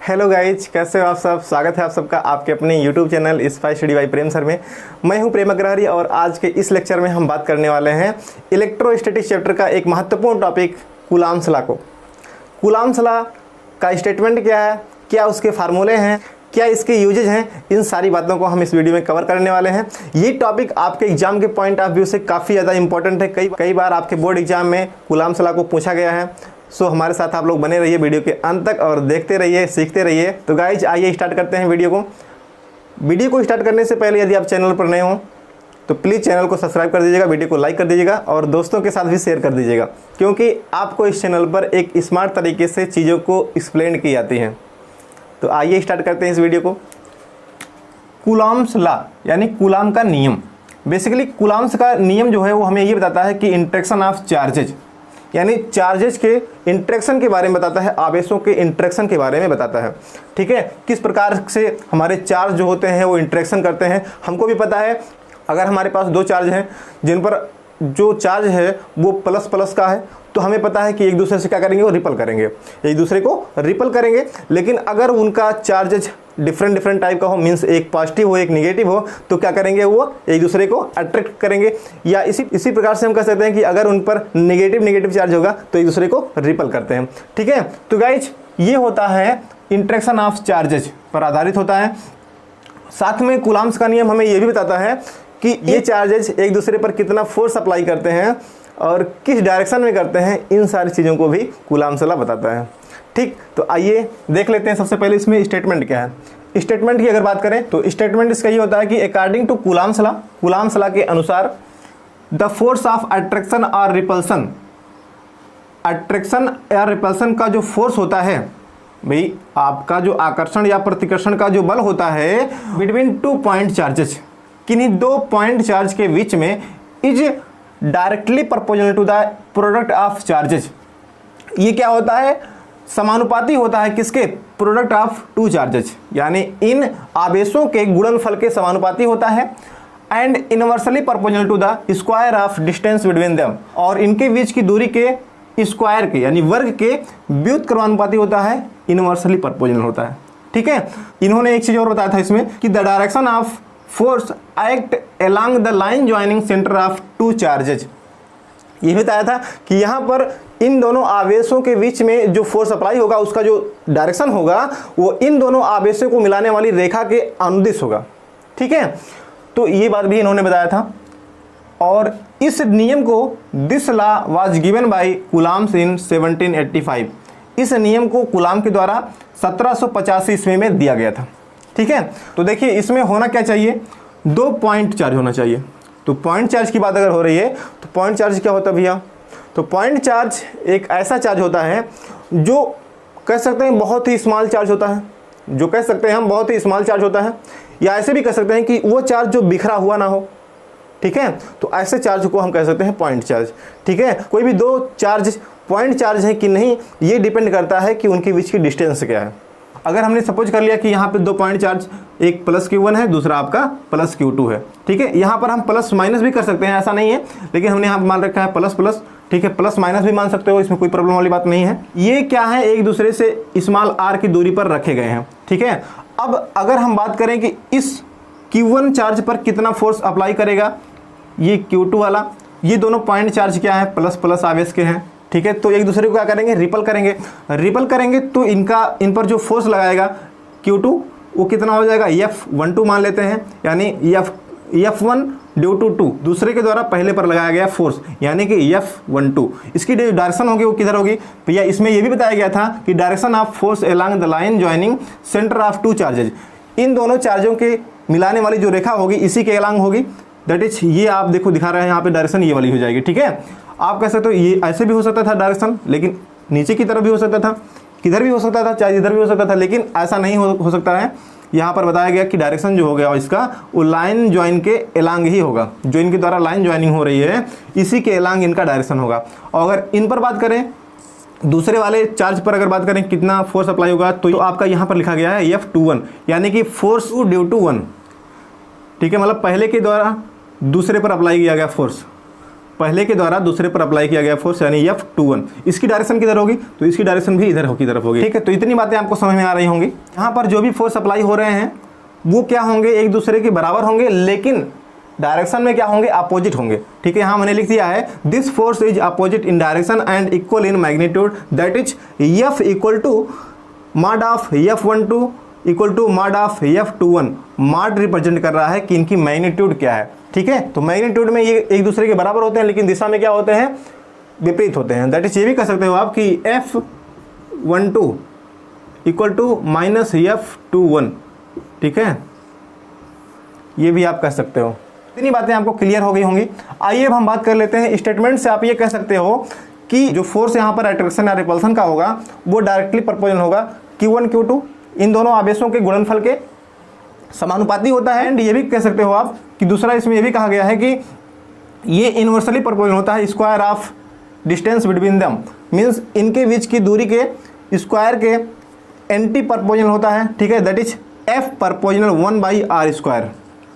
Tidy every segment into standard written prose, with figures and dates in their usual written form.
Hello guys, कैसे हो आप सब। स्वागत है आप सबका आपके अपने YouTube channel spy study bye प्रेम सर में। मैं हूं प्रेम अग्रवारी और आज के इस लेक्चर में हम बात करने वाले हैं इलेक्ट्रोस्टैटिक्स चैप्टर का एक महत्वपूर्ण टॉपिक कूलाम्ब्स लॉ को। कूलाम्ब्स लॉ का स्टेटमेंट क्या है, क्या उसके फार्मूले हैं, क्या इसके यूजेज हैं, इन सारी बातों को हम इस वीडियो में कवर करने वाले हैं। ये टॉपिक आपके एग्जाम के पॉइंट ऑफ व्यू से काफ़ी ज़्यादा इंपॉर्टेंट है। कई बार आपके बोर्ड एग्जाम में कूलाम्ब्स लॉ को पूछा गया है। सो हमारे साथ आप लोग बने रहिए वीडियो के अंत तक और देखते रहिए, सीखते रहिए। तो गाइज आइए स्टार्ट करते हैं वीडियो को स्टार्ट करने से पहले यदि आप चैनल पर नए हो तो प्लीज़ चैनल को सब्सक्राइब कर दीजिएगा, वीडियो को लाइक कर दीजिएगा और दोस्तों के साथ भी शेयर कर दीजिएगा, क्योंकि आपको इस चैनल पर एक स्मार्ट तरीके से चीज़ों को एक्सप्लेन की जाती हैं। तो आइए स्टार्ट करते हैं इस वीडियो को। कूलाम्ब्स लॉ यानी कूलाम्ब का नियम। बेसिकली कूलाम्ब्स का नियम जो है वो हमें ये बताता है कि इंटरेक्शन ऑफ चार्जेज यानी चार्जेस के इंटरेक्शन के बारे में बताता है, आवेशों के इंटरेक्शन के बारे में बताता है। ठीक है, किस प्रकार से हमारे चार्ज जो होते हैं वो इंटरेक्शन करते हैं। हमको भी पता है अगर हमारे पास दो चार्ज हैं जिन पर जो चार्ज है वो प्लस प्लस का है, तो हमें पता है कि एक दूसरे से क्या करेंगे, वो रिपल करेंगे, एक दूसरे को रिपल करेंगे। लेकिन अगर उनका चार्जेज डिफरेंट टाइप का हो, मीन्स एक पॉजिटिव हो एक निगेटिव हो, तो क्या करेंगे, वो एक दूसरे को अट्रैक्ट करेंगे। या इसी प्रकार से हम कह सकते हैं कि अगर उन पर निगेटिव चार्ज होगा तो एक दूसरे को रिपल करते हैं। ठीक है, तो गाइज ये होता है इंटरेक्शन ऑफ चार्जेज पर आधारित होता है। साथ में कूलाम्ब्स का नियम हमें ये भी बताता है कि ये चार्जेज एक दूसरे पर कितना फोर्स अप्लाई करते हैं और किस डायरेक्शन में करते हैं। इन सारी चीज़ों को भी कूलाम्ब्स लॉ बताता है। ठीक, तो आइए देख लेते हैं सबसे पहले इसमें स्टेटमेंट क्या है। स्टेटमेंट की अगर बात करें तो स्टेटमेंट इसका ये होता है कि अकॉर्डिंग टू कूलाम्ब्स लॉ के अनुसार द फोर्स ऑफ अट्रैक्शन और रिपल्सन का जो फोर्स होता है, भाई आपका जो आकर्षण या प्रतिकर्षण का जो बल होता है बिटवीन टू पॉइंट चार्जेस, किन्हीं दो पॉइंट चार्ज के बीच में, is directly proportional to the product of charges. ये क्या होता है, समानुपाती होता है किसके, प्रोडक्ट ऑफ टू चार्जेस, यानी इन आवेशों के गुणनफल के समानुपाती होता है। And inversely proportional to the square of distance between them, और इनके बीच की दूरी के स्क्वायर के यानी वर्ग के व्युत्क्रमानुपाती होता है, इनवर्सली प्रोपोर्शनल होता है। ठीक है, इन्होंने एक चीज और बताया था इसमें कि the direction of force act along the line joining centre of two charges. ये बताया था कि यहाँ पर इन दोनों आवेशों के बीच में जो फोर्स अप्लाई होगा उसका जो डायरेक्शन होगा वो इन दोनों आवेशों को मिलाने वाली रेखा के अनुदिश होगा। ठीक है, तो ये बात भी इन्होंने बताया था। और इस नियम को this law was given by Coulomb's in 1785। इस नियम को कूलाम्ब के द्वारा 1785 ईस्वी में दिया गया था। ठीक है, तो देखिए इसमें होना क्या चाहिए, दो पॉइंट चार्ज होना चाहिए। तो पॉइंट चार्ज की बात अगर हो रही है तो पॉइंट चार्ज क्या होता है भैया, तो पॉइंट चार्ज एक ऐसा चार्ज होता है जो कह सकते हैं बहुत ही स्मॉल चार्ज होता है, जो कह सकते हैं हम बहुत ही स्मॉल चार्ज होता है, या ऐसे भी कह सकते हैं कि वो चार्ज जो बिखरा हुआ ना हो। ठीक है, तो ऐसे चार्ज को हम कह सकते हैं पॉइंट चार्ज। ठीक है, कोई भी दो चार्ज पॉइंट चार्ज है कि नहीं ये डिपेंड करता है कि उनके बीच की डिस्टेंस क्या है। अगर हमने सपोज कर लिया कि यहाँ पे दो पॉइंट चार्ज, एक प्लस Q1 है दूसरा आपका प्लस Q2 है। ठीक है, यहाँ पर हम प्लस माइनस भी कर सकते हैं, ऐसा नहीं है, लेकिन हमने यहाँ मान रखा है प्लस प्लस। ठीक है, प्लस माइनस भी मान सकते हो, इसमें कोई प्रॉब्लम वाली बात नहीं है। ये क्या है, एक दूसरे से स्मॉल r की दूरी पर रखे गए हैं। ठीक है, अब अगर हम बात करें कि इस Q1 चार्ज पर कितना फोर्स अप्लाई करेगा, ये Q2 वाला, ये दोनों पॉइंट चार्ज क्या है, प्लस प्लस आवेश के हैं। ठीक है, तो एक दूसरे को क्या करेंगे, रिपल करेंगे तो इन पर जो फोर्स लगाएगा Q2 वो कितना हो जाएगा, F12 मान लेते हैं, यानी F1 ड्यू टू 2 दूसरे के द्वारा पहले पर लगाया गया फोर्स, यानी कि F12। इसकी जो डायरेक्शन होगी वो किधर होगी भैया, इसमें ये भी बताया गया था कि direction of force along the line joining centre of two charges, इन दोनों चार्जों के मिलाने वाली जो रेखा होगी इसी के अलोंग होगी। दैट इज, ये आप देखो दिखा रहे हैं यहाँ पे डायरेक्शन ये वाली हो जाएगी। ठीक है, आप कह सकते हो ये ऐसे भी हो सकता था डायरेक्शन, लेकिन नीचे की तरफ भी हो सकता था, किधर भी हो सकता था, चाहे इधर भी हो सकता था, लेकिन ऐसा नहीं हो सकता है। यहाँ पर बताया गया कि डायरेक्शन जो हो गया इसका वो लाइन ज्वाइन के अलोंग ही होगा, जो इनके द्वारा लाइन ज्वाइनिंग हो रही है इसी के अलोंग इनका डायरेक्शन होगा। और अगर इन पर बात करें, दूसरे वाले चार्ज पर अगर बात करें कितना फोर्स अप्लाई होगा, तो आपका यहाँ पर लिखा गया है F21, यानी कि फोर्स ड्यू टू 1। ठीक है, मतलब पहले के द्वारा दूसरे पर अप्लाई किया गया फोर्स, पहले के द्वारा दूसरे पर अप्लाई किया गया फोर्स यानी F21, इसकी डायरेक्शन किधर होगी, तो इसकी डायरेक्शन भी इधर की तरफ होगी। ठीक है, तो इतनी बातें आपको समझ में आ रही होंगी। यहाँ पर जो भी फोर्स अप्लाई हो रहे हैं वो क्या होंगे, एक दूसरे के बराबर होंगे, लेकिन डायरेक्शन में क्या होंगे, अपोजिट होंगे। ठीक है, यहाँ मैंने लिख दिया है this force is opposite in direction and equal in magnitude, that is F equal to mod of F12 equal to mod of F21। Mod represent कर रहा है कि इनकी मैग्नीट्यूड क्या है। ठीक है, तो मैग्नीट्यूड में ये एक दूसरे के बराबर होते हैं, लेकिन दिशा में क्या होते हैं, विपरीत होते हैं। दैट इज ये भी कह सकते हो आप कि F12 equal to minus F21। ठीक है, ये भी आप कह सकते हो। इतनी बातें आपको क्लियर हो गई होंगी। आइए अब हम बात कर लेते हैं स्टेटमेंट से। आप ये कह सकते हो कि जो फोर्स यहाँ पर अट्रैक्शन या रिपल्सन का होगा वो डायरेक्टली प्रोपोर्शनल होगा Q1 Q2 इन दोनों आवेशों के गुणनफल के समानुपाती होता है। एंड ये भी कह सकते हो आप कि दूसरा इसमें ये भी कहा गया है कि ये इनवर्सली प्रोपोर्शनल होता है square of distance between them, means इनके बीच की दूरी के स्क्वायर के एंटी प्रोपोर्शनल होता है। ठीक है, that is F proportional 1/r²।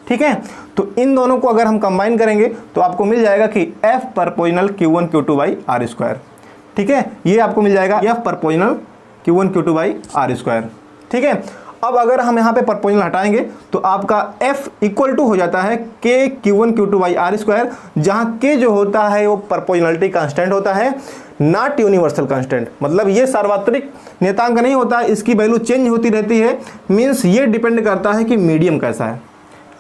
ठीक है, तो इन दोनों को अगर हम कंबाइन करेंगे तो आपको मिल जाएगा कि F प्रोपोर्शनल Q1 Q2/r²। ठीक है, ये आपको मिल जाएगा F प्रोपोर्शनल Q1 Q2/r²। ठीक है, अब अगर हम यहाँ पे प्रोपोर्शनल हटाएंगे तो आपका F इक्वल टू हो जाता है K Q1 Q2/r², जहाँ K जो होता है वो प्रोपोर्शनलिटी कांस्टेंट होता है, नॉट यूनिवर्सल कांस्टेंट। मतलब ये सार्वत्रिक नियतांक नहीं होता, इसकी वैल्यू चेंज होती रहती है। मीन्स ये डिपेंड करता है कि मीडियम कैसा है,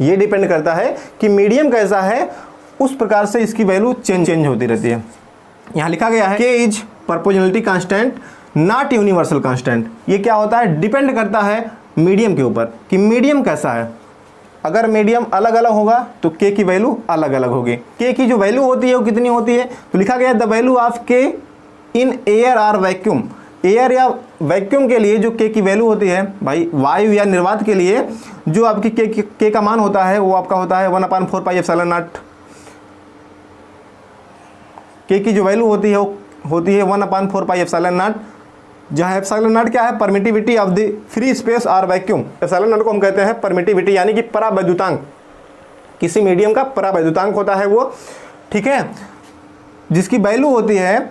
ये डिपेंड करता है कि मीडियम कैसा है, उस प्रकार से इसकी वैल्यू चेंज होती रहती है। यहाँ लिखा गया है K is proportionality constant not universal constant. ये क्या होता है, डिपेंड करता है मीडियम के ऊपर कि मीडियम कैसा है। अगर मीडियम अलग अलग होगा तो K की वैल्यू अलग अलग होगी। K की जो वैल्यू होती है वो कितनी होती है, तो लिखा गया है the value of K in air or vacuum. Air या वैक्यूम के लिए जो K की वैल्यू होती है भाई, वायु या निर्वात के लिए जो आपकी K का मान होता है वो आपका होता है 1/4πε0। K की जो वैल्यू होती है वो होती है 1/4πε0, जहाँ ε0 क्या है, permittivity of the free space or vacuum. ε0 को हम कहते हैं परमिटिविटी यानी कि परावैद्युतांक, किसी मीडियम का परावैद्युतांक होता है वो। ठीक है, जिसकी वैल्यू होती है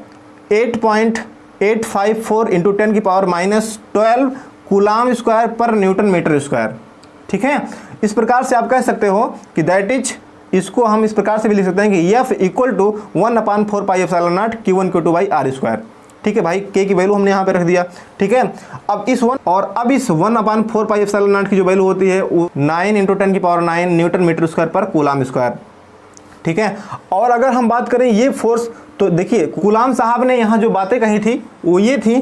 8.854 इंटू 10⁻⁻12 कूलाम स्क्वायर पर न्यूटन मीटर स्क्वायर। ठीक है, इस प्रकार से आप कह सकते हो कि दैट इज, इसको हम इस प्रकार से भी लिख सकते हैं कि F equal to 1/4πε0 Q1 Q2/r²। ठीक है भाई, K की वैल्यू हमने यहाँ पे रख दिया। ठीक है, अब इस 1/4πε0 की जो वैल्यू होती है वो 9 इंटू 10⁹ न्यूटन मीटर स्क्वायर पर कूलाम स्क्वायर। ठीक है, और अगर हम बात करें ये फोर्स, तो देखिए कूलाम साहब ने यहाँ जो बातें कही थी वो ये थी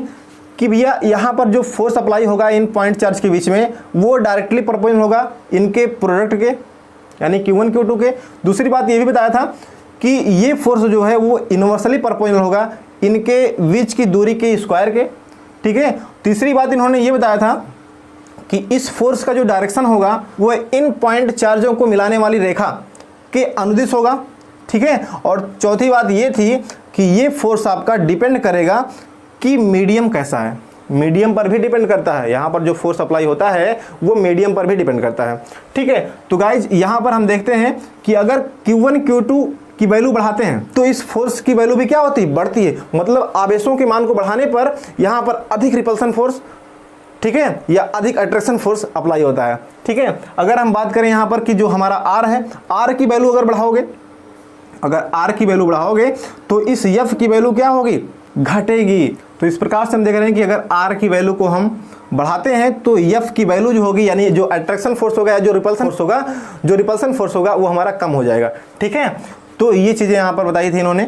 कि भैया यहाँ पर जो फोर्स अप्लाई होगा इन पॉइंट चार्ज के बीच में वो डायरेक्टली प्रोपोर्शनल होगा इनके प्रोडक्ट के यानी Q1 Q2 के। दूसरी बात ये भी बताया था कि ये फोर्स जो है वो इनवर्सली प्रोपोर्शनल होगा इनके बीच की दूरी के स्क्वायर के। ठीक है, तीसरी बात इन्होंने ये बताया था कि इस फोर्स का जो डायरेक्शन होगा वो इन पॉइंट चार्जों को मिलाने वाली रेखा के अनुदिश होगा। ठीक है, और चौथी बात ये थी कि ये फोर्स आपका डिपेंड करेगा कि मीडियम कैसा है, मीडियम पर भी डिपेंड करता है। यहाँ पर जो फोर्स अप्लाई होता है वो मीडियम पर भी डिपेंड करता है। ठीक है, तो गाइज यहाँ पर हम देखते हैं कि अगर Q1 Q2 की वैल्यू बढ़ाते हैं तो इस फोर्स की वैल्यू भी क्या होती है, बढ़ती है। मतलब आवेशों के मान को बढ़ाने पर यहाँ पर अधिक रिपल्सन फोर्स, ठीक है, या अधिक अट्रैक्शन फोर्स अप्लाई होता है। ठीक है, अगर हम बात करें यहाँ पर कि जो हमारा R है, R की वैल्यू अगर बढ़ाओगे, अगर R की वैल्यू बढ़ाओगे तो इस F की वैल्यू क्या होगी, घटेगी। तो इस प्रकार से हम देख रहे हैं कि अगर R की वैल्यू को हम बढ़ाते हैं तो F की वैल्यू जो होगी यानी जो अट्रैक्शन फोर्स होगा या जो रिपल्सन फोर्स होगा वो हमारा कम हो जाएगा। ठीक है, तो ये चीज़ें यहाँ पर बताई थी इन्होंने।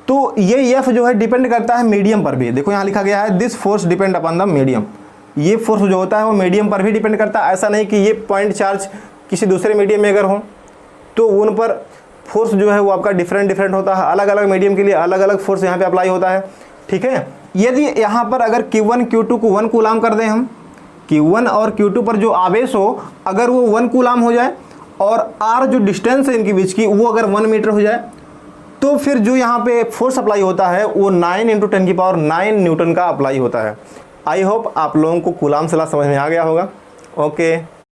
तो ये F जो है डिपेंड करता है मीडियम पर भी। देखो यहाँ लिखा गया है this force depend upon the medium. ये फोर्स जो होता है वो मीडियम पर भी डिपेंड करता है। ऐसा नहीं कि ये पॉइंट चार्ज किसी दूसरे मीडियम में अगर हो तो उन पर फोर्स जो है वो आपका डिफरेंट होता है। अलग अलग मीडियम के लिए अलग अलग फोर्स यहाँ पे अप्लाई होता है। ठीक है, यदि यहाँ पर अगर Q1 Q2 को 1 कूलाम कर दें हम, Q1 और Q2 पर जो आवेश हो अगर वो 1 कूलाम हो जाए और R जो डिस्टेंस है इनके बीच की वो अगर 1 मीटर हो जाए तो फिर जो यहाँ पे फोर्स अप्लाई होता है वो 9 इंटू 10⁹ न्यूटन का अप्लाई होता है। आई होप आप लोगों को कूलाम से समझ में आ गया होगा। ओके।